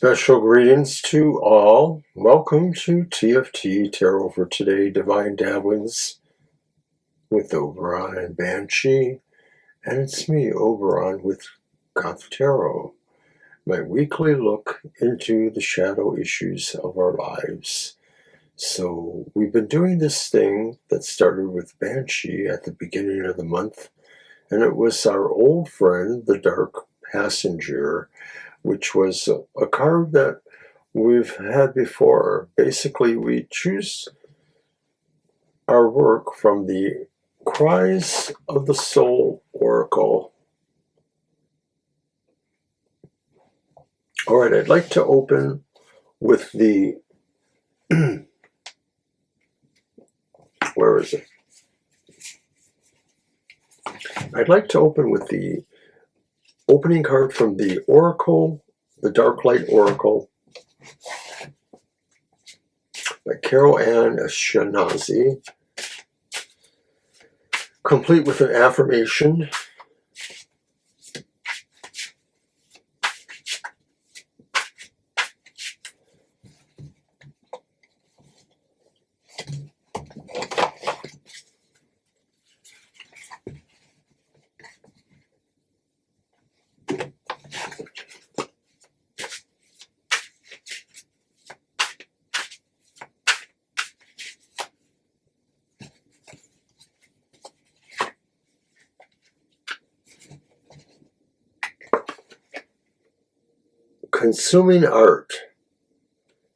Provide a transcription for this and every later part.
Special greetings to all. Welcome to TFT Tarot for today, Divine Dabblings with Oberon and Banshee. And it's me, Oberon, with Goth Tarot, my weekly look into the shadow issues of our lives. So we've been doing this thing that started with Banshee at the beginning of the month, and it was our old friend, the Dark Passenger, which was a card that we've had before. Basically, we choose our work from the Cries of the Soul Oracle. All right, I'd like to open with the, where is it? I'd like to open with the opening card from the Oracle, the Dark Light Oracle, by Carol Ann Ashkenazi, complete with an affirmation. Consuming art,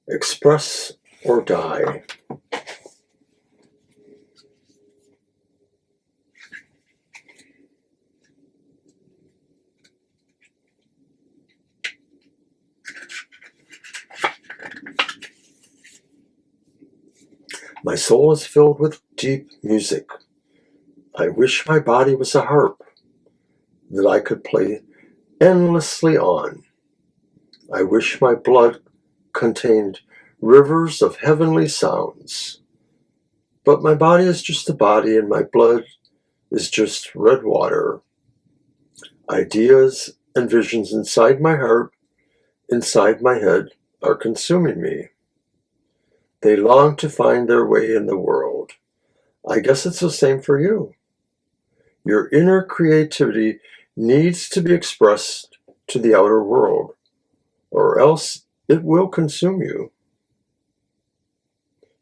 express or die. My soul is filled with deep music. I wish my body was a harp that I could play endlessly on. I wish my blood contained rivers of heavenly sounds. But my body is just a body, and my blood is just red water. Ideas and visions inside my heart, inside my head, are consuming me. They long to find their way in the world. I guess it's the same for you. Your inner creativity needs to be expressed to the outer world, or else it will consume you.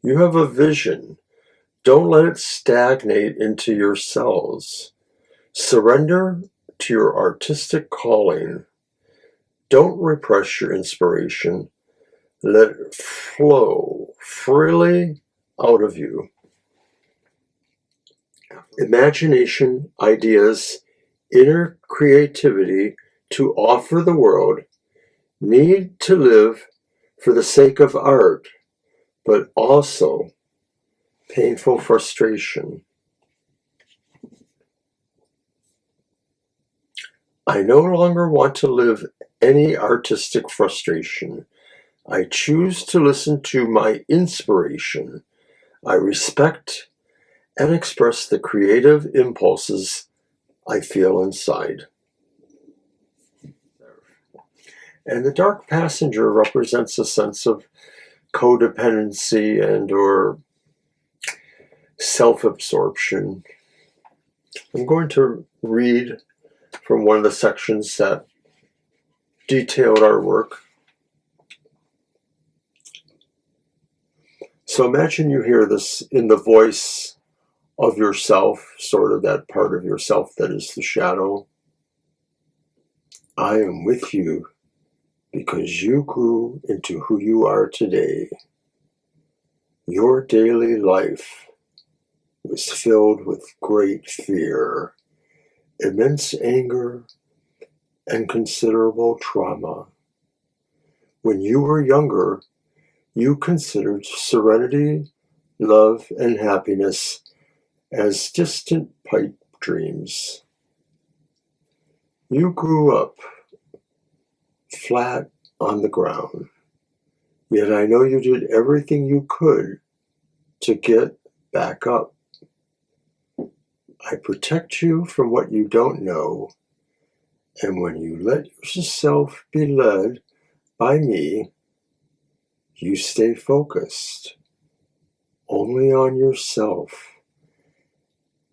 You have a vision. Don't let it stagnate into your cells. Surrender to your artistic calling. Don't repress your inspiration. Let it flow freely out of you. Imagination, ideas, inner creativity to offer the world need to live for the sake of art, but also painful frustration. I no longer want to live any artistic frustration. I choose to listen to my inspiration. I respect and express the creative impulses I feel inside. And the Dark Passenger represents a sense of codependency and or self-absorption. I'm going to read from one of the sections that detailed our work. So imagine you hear this in the voice of yourself, sort of that part of yourself that is the shadow. I am with you because you grew into who you are today. Your daily life was filled with great fear, immense anger, and considerable trauma. When you were younger, you considered serenity, love, and happiness as distant pipe dreams. You grew up flat on the ground, yet I know you did everything you could to get back up. I protect you from what you don't know, and when you let yourself be led, by me, you stay focused only on yourself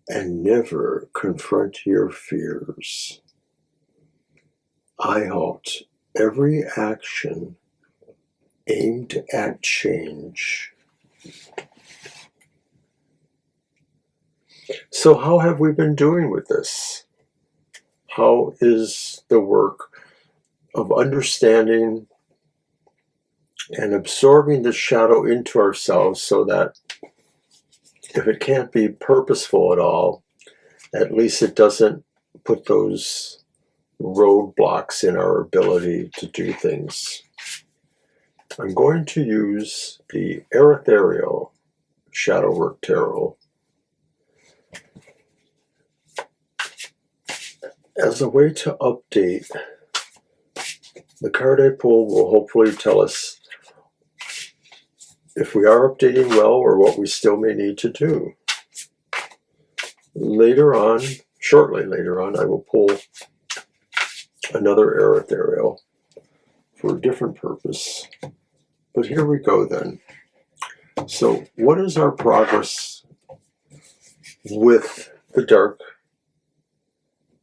and never confront your fears. I halt every action aimed at change. So how have we been doing with this? How is the work of understanding and absorbing the shadow into ourselves so that if it can't be purposeful at all, at least it doesn't put those roadblocks in our ability to do things? I'm going to use the Erethereal Shadow Work Tarot as a way to update. The card I pull will hopefully tell us if we are updating well or what we still may need to do. Later on, shortly later on, I will pull another Erethereal for a different purpose. But here we go then. So what is our progress with the Dark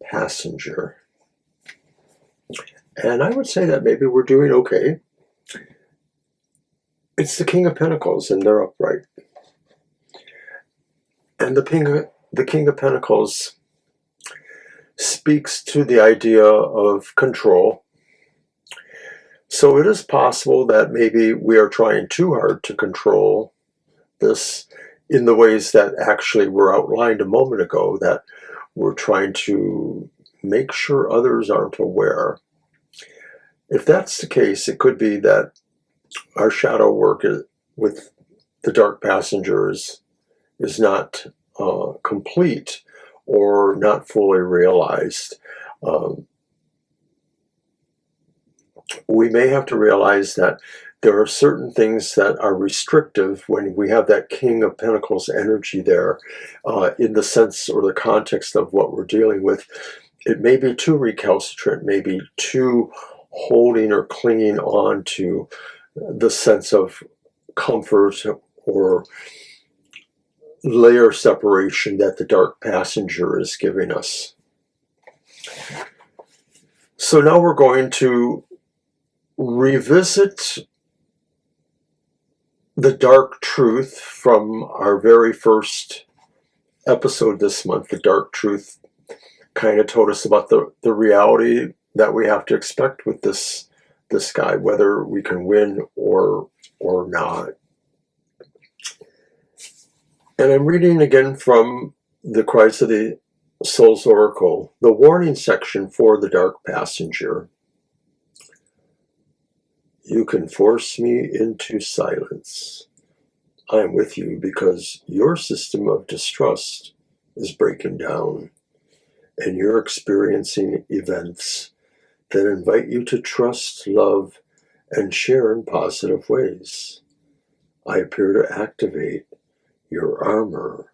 Passenger? And I would say that maybe we're doing okay. It's the King of Pentacles and they're upright. And the King of Pentacles speaks to the idea of control. So it is possible that maybe we are trying too hard to control this in the ways that actually were outlined a moment ago, that we're trying to make sure others aren't aware. If that's the case, it could be that our shadow work with the Dark Passengers is not complete or not fully realized. We may have to realize that there are certain things that are restrictive when we have that King of Pentacles energy there, in the sense or the context of what we're dealing with. It may be too recalcitrant, maybe too holding or clinging on to the sense of comfort or layer separation that the Dark Passenger is giving us. So now we're going to revisit the dark truth from our very first episode this month. The dark truth kind of told us about the reality that we have to expect with this guy, whether we can win or not. And I'm reading again from the Cries of the Soul's Oracle, the warning section for the Dark Passenger. You can force me into silence. I am with you because your system of distrust is breaking down, and you're experiencing events that invite you to trust, love, and share in positive ways. I appear to activate your armor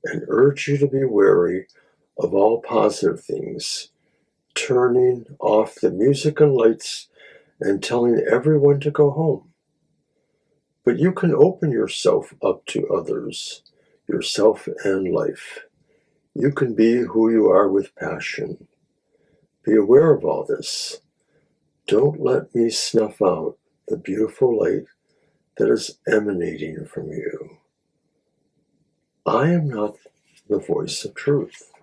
and urge you to be wary of all positive things, turning off the music and lights and telling everyone to go home. But you can open yourself up to others, yourself and life. You can be who you are with passion. Be aware of all this. Don't let me snuff out the beautiful light that is emanating from you. I am not the voice of truth.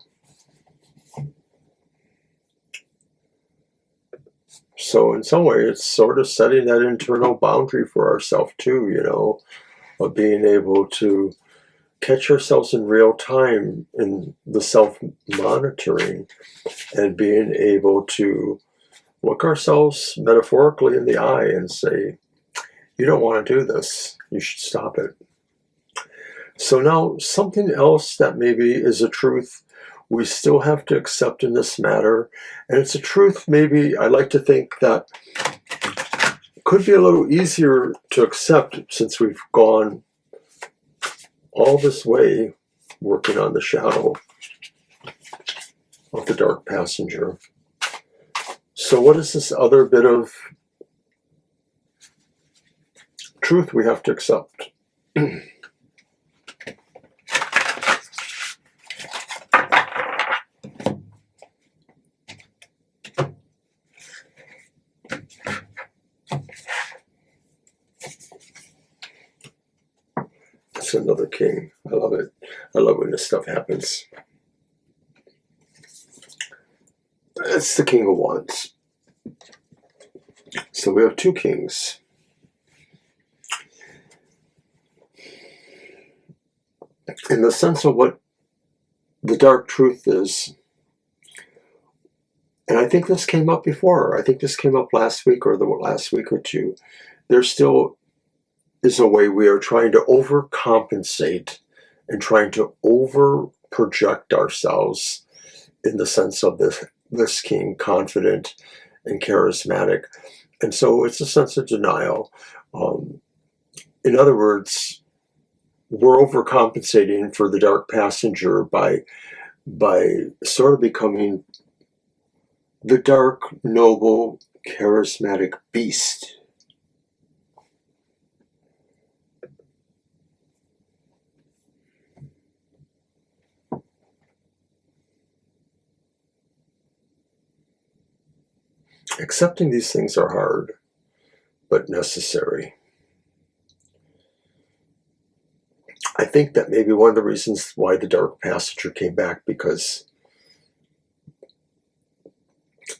So in some way, it's sort of setting that internal boundary for ourselves too, of being able to catch ourselves in real time in the self-monitoring and being able to look ourselves metaphorically in the eye and say, you don't want to do this. You should stop it. So now something else that maybe is a truth we still have to accept in this matter, and it's a truth maybe I like to think that could be a little easier to accept since we've gone all this way working on the shadow of the Dark Passenger. So what is this other bit of truth we have to accept. It's another king. I love it. I love when this stuff happens. It's the King of Wands. So we have two kings. In the sense of what the dark truth is, and I think this came up before. I think this came up last week or the last week or two. There still is a way we are trying to overcompensate and trying to over project ourselves in the sense of this king, confident and charismatic. And so it's a sense of denial. In other words, we're overcompensating for the dark passenger by sort of becoming the dark, noble, charismatic beast. Accepting these things are hard, but necessary. I think that maybe one of the reasons why the dark passenger came back, because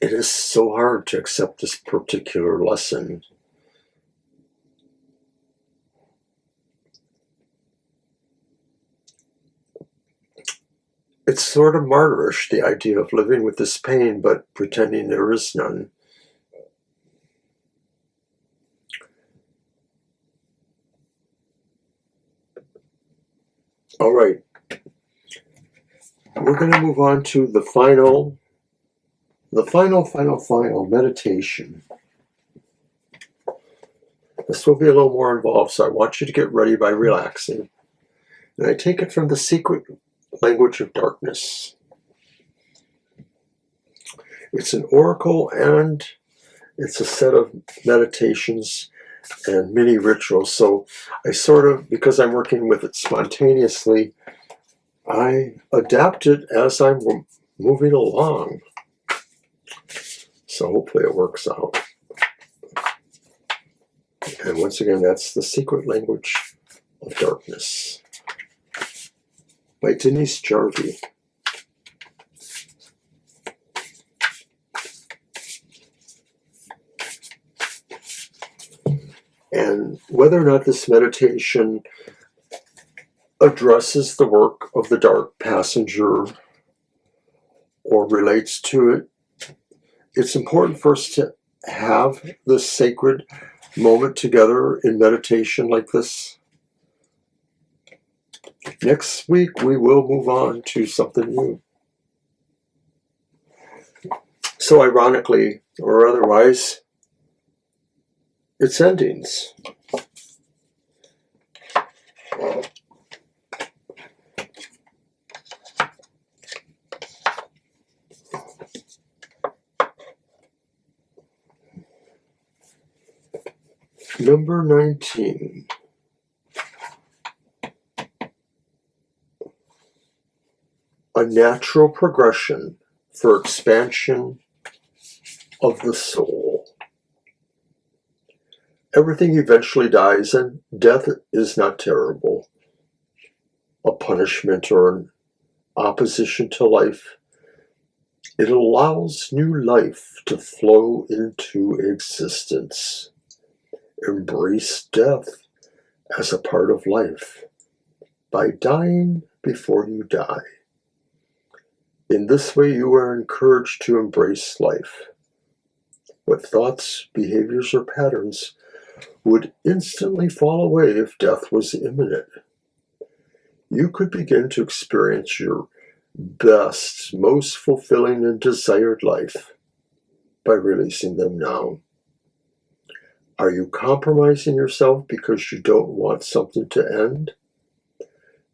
it is so hard to accept this particular lesson. It's sort of martyrish, the idea of living with this pain, but pretending there is none. All right. We're going to move on to the final meditation. This will be a little more involved, so I want you to get ready by relaxing. And I take it from the secret language of darkness. It's an oracle and it's a set of meditations and mini rituals. So I sort of, because I'm working with it spontaneously, I adapt it as I'm moving along. So hopefully it works out. And once again, that's The Secret Language of Darkness by Denise Jarvie. And whether or not this meditation addresses the work of the dark passenger or relates to it, it's important for us to have this sacred moment together in meditation like this. Next week, we will move on to something new. So ironically, or otherwise, it's endings. Number 19. A natural progression for expansion of the soul. Everything eventually dies, and death is not terrible, a punishment or an opposition to life. It allows new life to flow into existence. Embrace death as a part of life by dying before you die. In this way, you are encouraged to embrace life. What thoughts, behaviors, or patterns would instantly fall away if death was imminent? You could begin to experience your best, most fulfilling and desired life by releasing them now. Are you compromising yourself because you don't want something to end?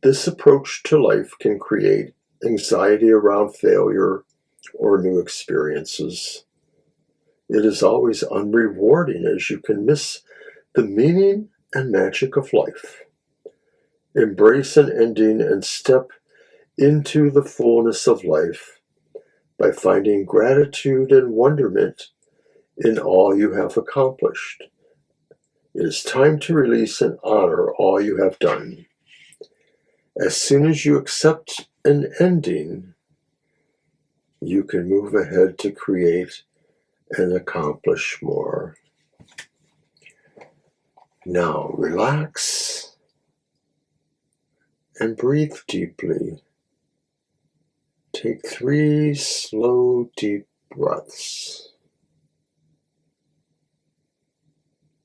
This approach to life can create anxiety around failure or new experiences. It is always unrewarding, as you can miss the meaning and magic of life. Embrace an ending and step into the fullness of life by finding gratitude and wonderment in all you have accomplished. It is time to release and honor all you have done. As soon as you accept an ending, you can move ahead to create and accomplish more. Now relax and breathe deeply. Take 3 slow, deep breaths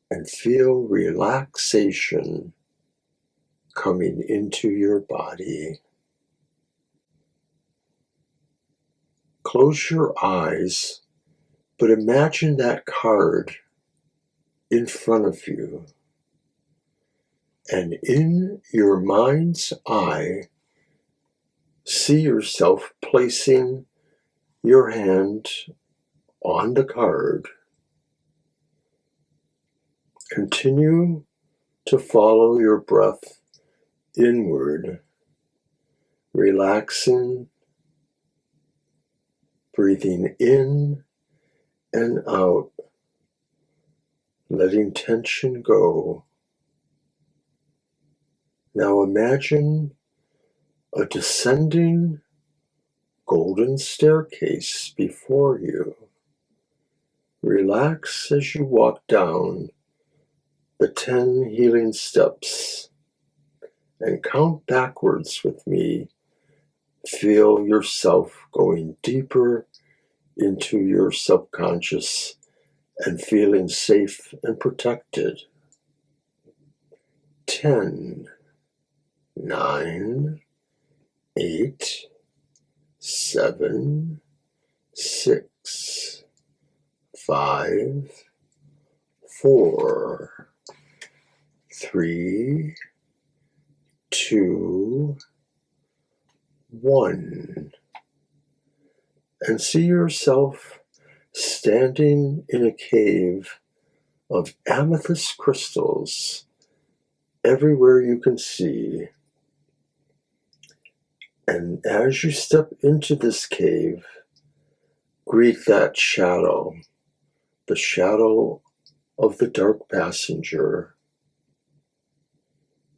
and feel relaxation coming into your body. Close your eyes, but imagine that card in front of you. And in your mind's eye, see yourself placing your hand on the card. Continue to follow your breath inward, relaxing, breathing in and out, letting tension go. Now imagine a descending golden staircase before you. Relax as you walk down the 10 healing steps and count backwards with me. Feel yourself going deeper into your subconscious and feeling safe and protected. 10, 9, 8, 7, 6, 5, 4, 3, 2, 1. And see yourself standing in a cave of amethyst crystals everywhere you can see. And as you step into this cave, greet that shadow, the shadow of the dark passenger.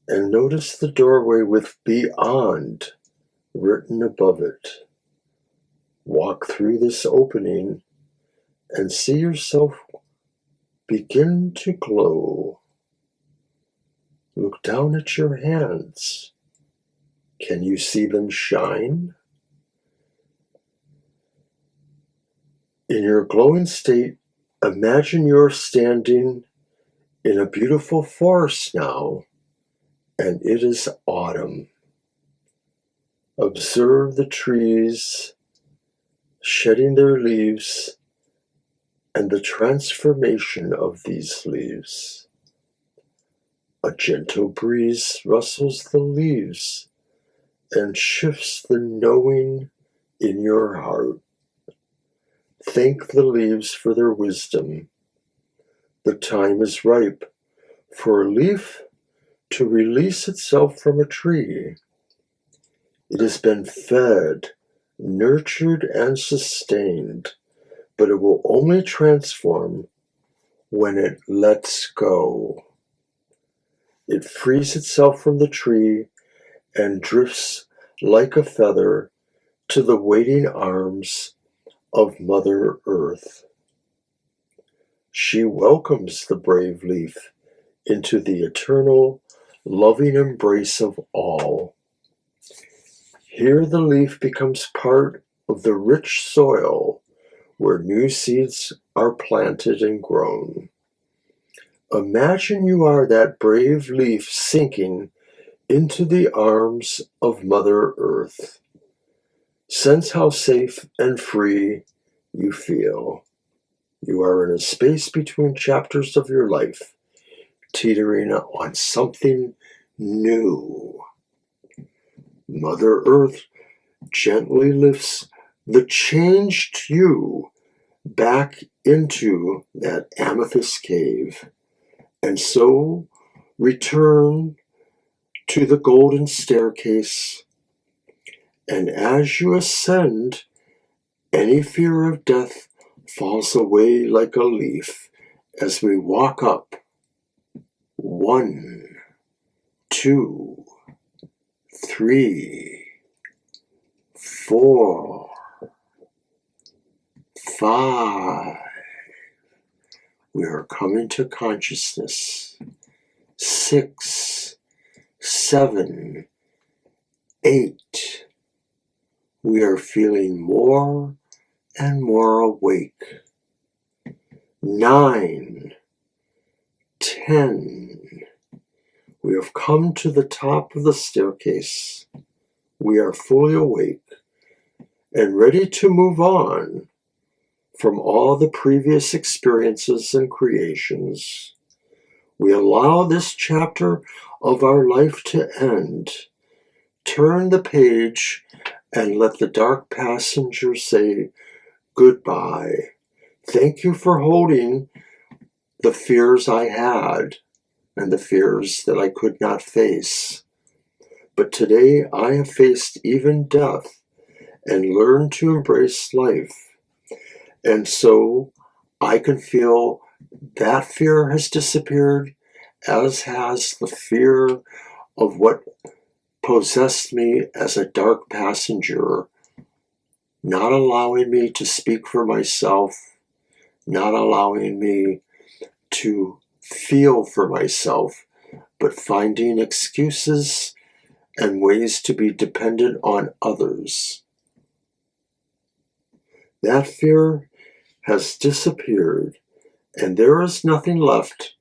And notice the doorway with "Beyond" written above it. Walk through this opening and see yourself begin to glow. Look down at your hands. Can you see them shine? In your glowing state, imagine you're standing in a beautiful forest now, and it is autumn. Observe the trees shedding their leaves and the transformation of these leaves. A gentle breeze rustles the leaves and shifts the knowing in your heart. Thank the leaves for their wisdom. The time is ripe for a leaf to release itself from a tree. It has been fed, nurtured, and sustained, but it will only transform when it lets go. It frees itself from the tree and drifts like a feather to the waiting arms of Mother Earth. She welcomes the brave leaf into the eternal, loving embrace of all. Here the leaf becomes part of the rich soil where new seeds are planted and grown. Imagine you are that brave leaf sinking into the arms of Mother Earth. Sense how safe and free you feel. You are in a space between chapters of your life, teetering on something new. Mother Earth gently lifts the changed you back into that amethyst cave. And so return to the golden staircase, and as you ascend, any fear of death falls away like a leaf as we walk up. 1, 2, 3, 4, 5. We are coming to consciousness. 6, 7, 8. We are feeling more and more awake. 9, 10. We have come to the top of the staircase. We are fully awake and ready to move on from all the previous experiences and creations. We allow this chapter of our life to end. Turn the page and let the dark passenger say goodbye. Thank you for holding the fears I had and the fears that I could not face. But today I have faced even death and learned to embrace life. And so I can feel that fear has disappeared, as has the fear of what possessed me as a dark passenger, not allowing me to speak for myself, not allowing me to feel for myself, but finding excuses and ways to be dependent on others. That fear has disappeared, and there is nothing left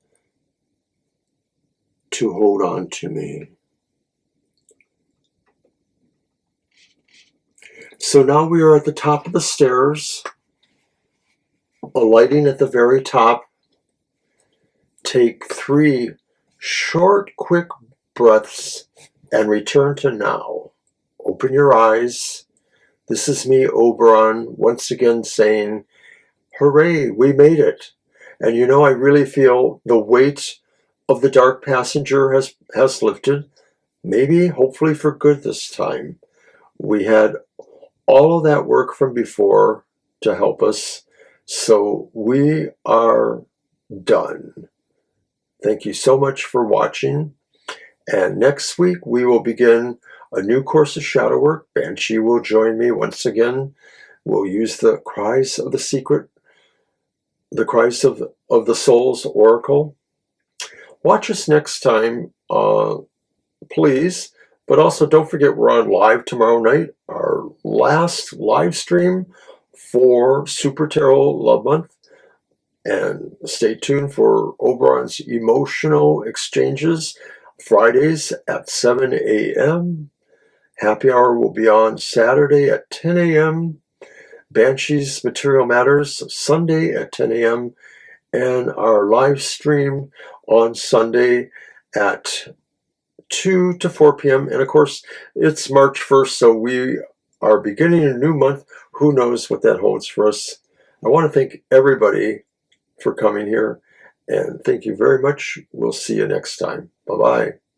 to hold on to me. So now we are at the top of the stairs, alighting at the very top. Take 3 short, quick breaths and return to now. Open your eyes. This is me, Oberon, once again saying, hooray, we made it. And you know, I really feel the weight of the dark passenger has lifted, maybe, hopefully for good this time. We had all of that work from before to help us, so we are done. Thank you so much for watching, and next week we will begin a new course of shadow work. Banshee will join me once again. We'll use the Cries of the Secret, the Cries of the Soul's Oracle. Watch us next time, please. But also don't forget we're on live tomorrow night, our last live stream for Super Tarot Love Month. And stay tuned for Oberon's Emotional Exchanges, Fridays at 7 a.m. Happy Hour will be on Saturday at 10 a.m. Banshee's Material Matters, Sunday at 10 a.m. And our live stream on Sunday at 2 to 4 p.m. And of course, it's March 1st, so we are beginning a new month. Who knows what that holds for us? I want to thank everybody for coming here, and thank you very much. We'll see you next time. Bye-bye.